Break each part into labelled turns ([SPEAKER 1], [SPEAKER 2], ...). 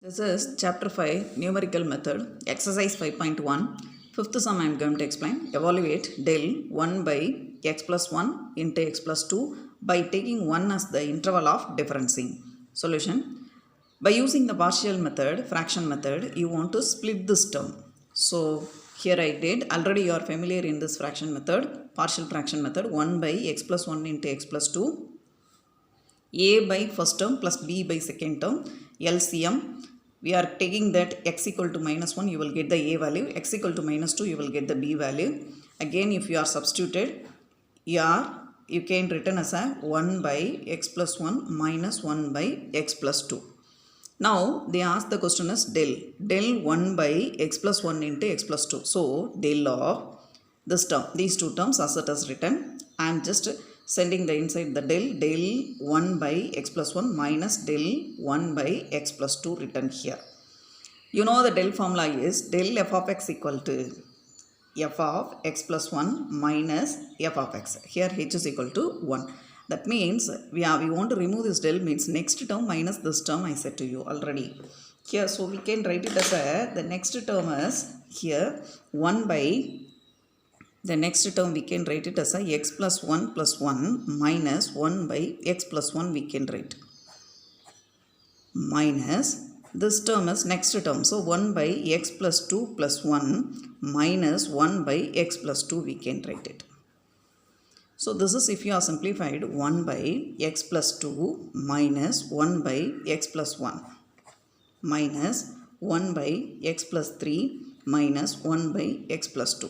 [SPEAKER 1] This is chapter 5 numerical method exercise 5.1. Fifth sum I am going to explain. Evaluate del 1 by x plus 1 into x plus 2 by taking 1 as the interval of differencing. Solution. By using the partial method, fraction method, you want to split this term. So here I did. Already you are familiar in this fraction method, partial fraction method. 1 by x plus 1 into x plus 2. A by first term plus b by second term, LCM. We are taking that x equal to minus 1, you will get the a value, x equal to minus 2, you will get the b value. Again, if you are substituted, you can written as a 1 by x plus 1 minus 1 by x plus 2. Now, they ask the question as del 1 by x plus 1 into x plus 2. So, del of this term, these two terms as it is written. I am just sending the inside the del 1 by x plus 1 minus del 1 by x plus 2 written here. You know the del formula is del f of x equal to f of x plus 1 minus f of x. Here h is equal to 1. That means we want to remove this del means next term minus this term I said to you already. Here so we can write it as the next term is here 1 by the next term we can write it as a x plus 1 plus 1 minus 1 by x plus 1 we can write. Minus this term is next term. So 1 by x plus 2 plus 1 minus 1 by x plus 2 we can write it. So this is if you are simplified 1 by x plus 2 minus 1 by x plus 1 minus 1 by x plus 3 minus 1 by x plus 2.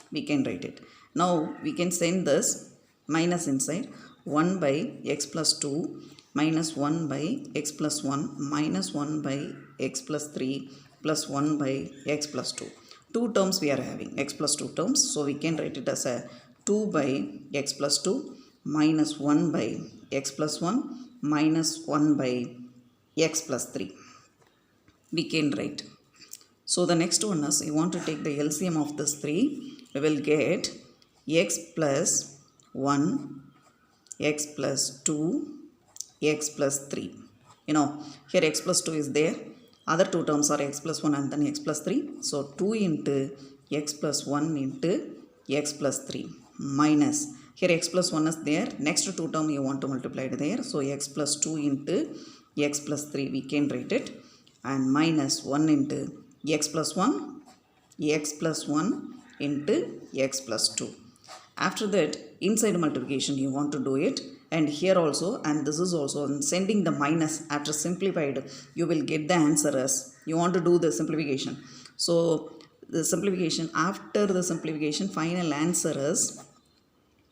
[SPEAKER 1] We can write it. Now we can send this minus inside 1 by x plus 2 minus 1 by x plus 1 minus 1 by x plus 3 plus 1 by x plus 2. Two terms we are having x plus 2 terms. So we can write it as a 2 by x plus 2 minus 1 by x plus 1 minus 1 by x plus 3. We can write. So the next one is you want to take the LCM of this 3. We will get x plus 1, x plus 2, x plus 3. You know, here x plus 2 is there. Other two terms are x plus 1 and then x plus 3. So 2 into x plus 1 into x plus 3 minus. Here x plus 1 is there. Next two term you want to multiply it there. So x plus 2 into x plus 3 we can write it. And minus 1 into x plus 1, x plus 1 into x plus 2. After that, inside multiplication you want to do it, and here also, and this is also sending the minus after simplified, you will get the answer as you want to do the simplification. So the simplification, after the simplification, final answer is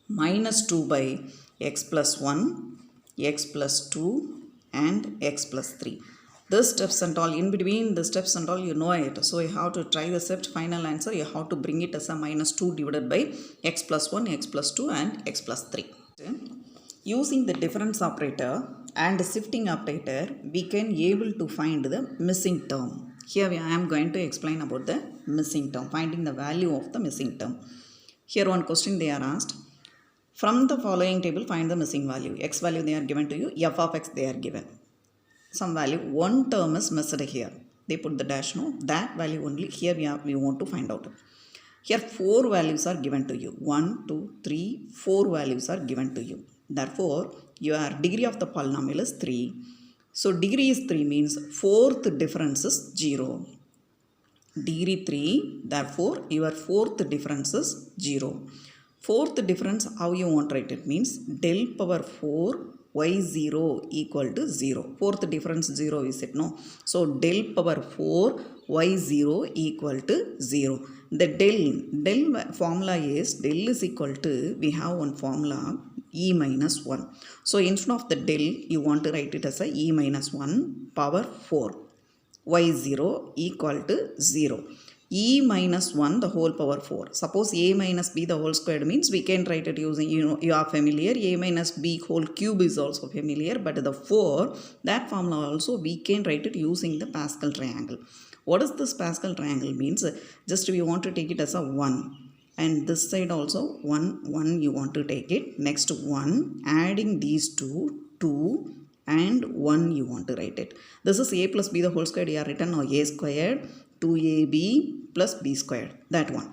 [SPEAKER 1] minus 2 by x plus 1, x plus 2 and x plus 3. This steps and all, in between the steps and all, you know it. So you have to try the step, final answer, you have to bring it as a minus 2 divided by x plus 1, x plus 2 and x plus 3. Using the difference operator and shifting operator, we can able to find the missing term. Here I am going to explain about the missing term, finding the value of the missing term. Here one question they are asked. From the following table, find the missing value. X value they are given to you, f of x they are given. Some value, one term is missed here. They put the dash, no, that value only here we want to find out. Here 4 values are given to you. 1, 2, 3, 4 values are given to you. Therefore, your degree of the polynomial is 3. So degree is 3 means fourth difference is 0. Degree 3, therefore your fourth difference is 0. Fourth difference, how you want to write it means del power 4 y0 equal to 0. Fourth difference 0 is it, no? So del power 4 y0 equal to 0. The del formula is del is equal to, we have one formula e minus 1. So instead of the del, you want to write it as a e minus 1 power 4 y0 equal to 0. E minus 1 the whole power 4. Suppose a minus b the whole squared means we can write it using, you know, you are familiar. A minus b whole cube is also familiar. But the 4, that formula also we can write it using the Pascal triangle. What is this Pascal triangle means? Just we want to take it as a 1. And this side also 1, 1 you want to take it. Next 1, adding these two, 2, and 1 you want to write it. This is a plus b the whole squared, you are written now a squared 2ab plus b squared, that one.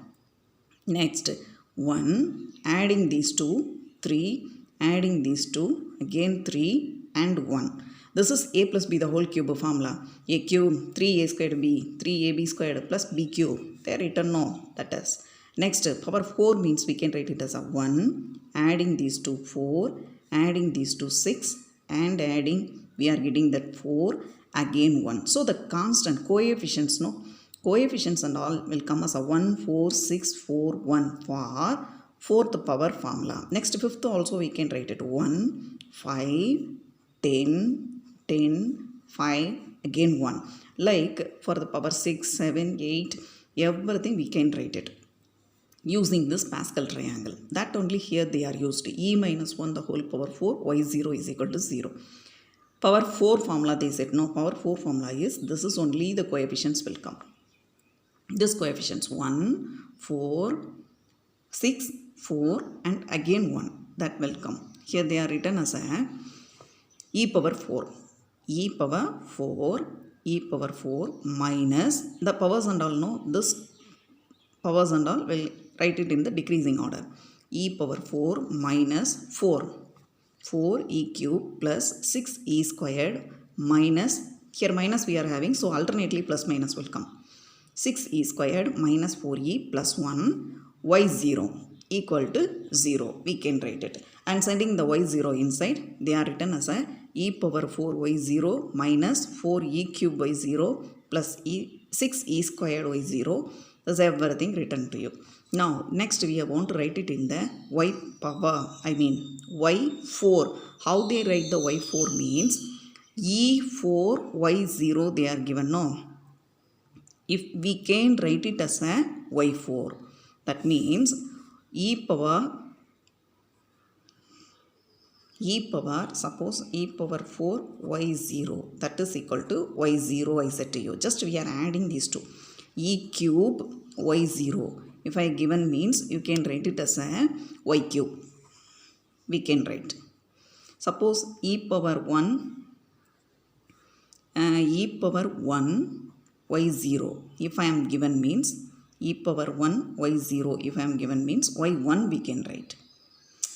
[SPEAKER 1] Next 1 adding these two 3 adding these two again 3 and 1. This is a plus b the whole cube formula. A cube 3a squared b 3ab squared plus b cube, they are written no, that is. Next power 4 means we can write it as a 1 adding these two 4 adding these two 6 and adding we are getting that 4 again 1. So the constant coefficients coefficients and all will come as a 1 4 6 4 1 for fourth power formula. Next fifth also we can write it 1 5 10 10 5 again 1. Like for the power 6 7 8 everything we can write it using this Pascal triangle. That only here they are used. E minus 1 the whole power 4 y0 is equal to 0. Power 4 formula they said no, power 4 formula is this is only the coefficients will come. This coefficients 1 4 6 4 and again 1 that will come. Here they are written as a e power 4 e power 4 e power 4 minus the powers and all, no, this powers and all will write it in the decreasing order. E power 4 minus 4 e cube plus 6 e squared minus, here minus we are having, so alternately plus minus will come. 6 e squared minus 4e plus 1 y0 equal to 0, we can write it. And sending the y0 inside, they are written as a e power 4 y0 minus 4e cube y0 plus 6 e squared y0. This is everything written to you. Now next we want to write it in the y power, y4. How they write the y4 means e4 y0 they are given, no. If we can write it as a y4, that means e power suppose e power 4 y0 that is equal to y0 I said to you. Just we are adding these two. E cube y0 if I given means you can write it as a y cube, we can write. Suppose e power 1 y0 if I am given means e power 1 y0 if I am given means y1 we can write.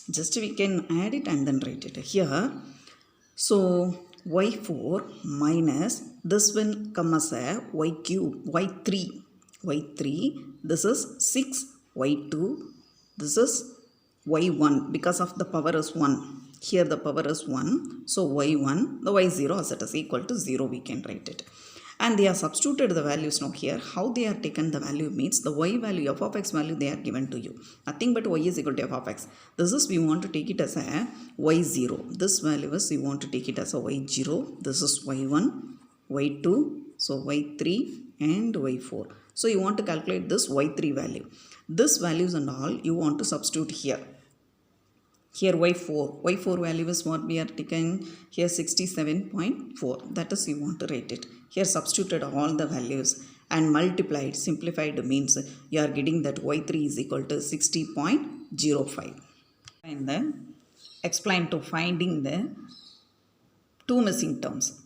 [SPEAKER 1] Just we can add it and then write it here. So y4 minus this will come as a y cube y3 this is 6 y2 this is y1 because of the power is 1, here the power is 1, so y1 the y0 as it is equal to 0 we can write it. And they are substituted the values now here. How they are taken the value means the y value f of x value they are given to you. Nothing but y is equal to f of x. This is we want to take it as a y0. This value is we want to take it as a y0. This is y1, y2, so y3 and y4. So you want to calculate this y3 value. This values and all you want to substitute here. Here y4 value is what we are taking here 67.4, that is you want to write it. Here substituted all the values and multiplied, simplified means you are getting that y3 is equal to 60.05. And then explain to finding the two missing terms.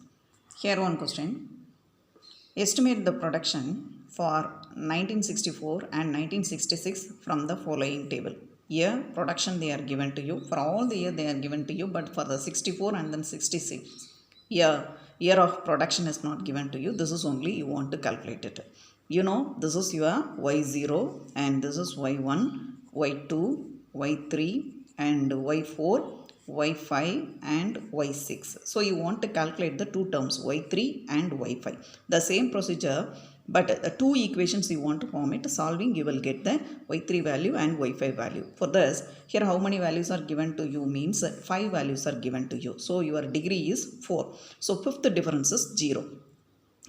[SPEAKER 1] Here one question. Estimate the production for 1964 and 1966 from the following table. Year production they are given to you, for all the year they are given to you, but for the 64 and then 66 year of production is not given to you. This is only you want to calculate it. You know this is your y0 and this is y1, y2, y3 and y4, y5 and y6. So you want to calculate the two terms y3 and y5. The same procedure, but the two equations you want to form it, solving you will get the y3 value and y5 value. For this, here how many values are given to you means 5 values are given to you. So your degree is 4. So fifth difference is 0.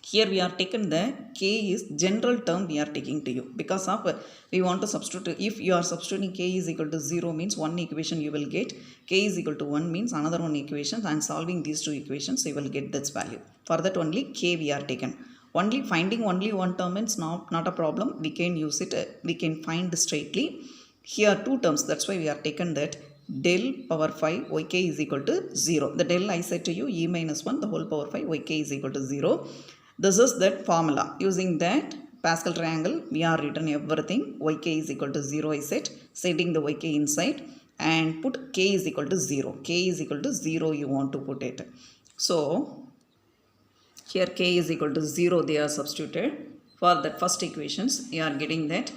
[SPEAKER 1] Here we are taken the k is general term we are taking to you. Because of we want to substitute, if you are substituting k is equal to 0 means one equation you will get, k is equal to 1 means another one equation, and solving these two equations you will get this value. For that only k we are taken. Only finding only one term is not a problem. We can use it, we can find straightly. Here two terms, that's why we are taken that del power 5 yk is equal to 0. The del I said to you e minus 1 the whole power 5 yk is equal to 0. This is that formula. Using that Pascal triangle we are written everything. Yk is equal to 0 I said, setting the yk inside and put k is equal to 0. K is equal to 0 you want to put it. So here k is equal to 0 they are substituted. For that first equations you are getting that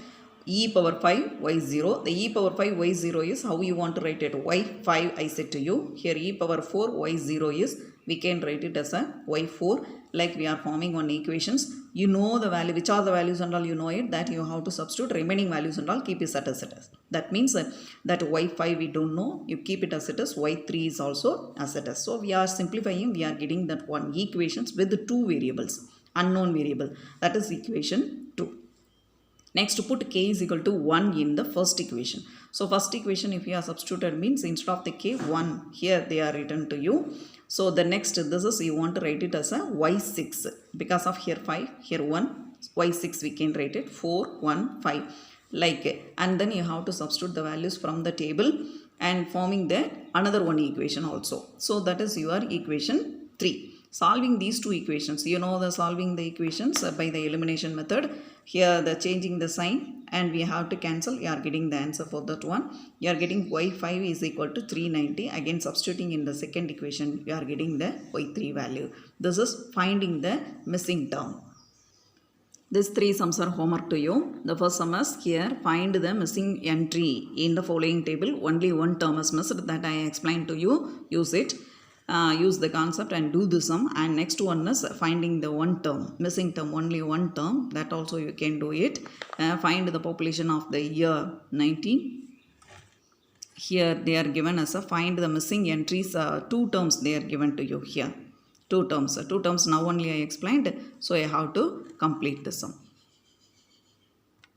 [SPEAKER 1] e power 5 y0. The e power 5 y0 is how you want to write it. y5 I said to you. Here e power 4 y0 is, we can write it as a y4. Like we are forming one equations. You know the value, which are the values and all you know it. That you have to substitute remaining values and all, keep it as it is. That means that y5 we don't know. You keep it as it is. y3 is also as it is. So we are simplifying. We are getting that one equations with the two variables. Unknown variable. That is equation 2. Next, put k is equal to 1 in the first equation. So first equation if you are substituted means instead of the k 1 here they are written to you. So the next this is you want to write it as a y6 because of here 5 here 1 y6 we can write it 4 1 5 like, and then you have to substitute the values from the table and forming the another one equation also. So that is your equation 3. Solving these two equations, you know the solving the equations by the elimination method. Here the changing the sign and we have to cancel. You are getting the answer for that one. You are getting y5 is equal to 390. Again substituting in the second equation you are getting the y3 value. This is finding the missing term. These three sums are homework to you. The first sum is here, find the missing entry in the following table. Only one term is missed, that I explained to you. Use it. Use the concept and do the sum. And next one is finding the one term, missing term, only one term. That also you can do it. Find the population of the year 19. Here they are given as a find the missing entries. Two terms they are given to you here. Two terms now only I explained. So I have to complete the sum.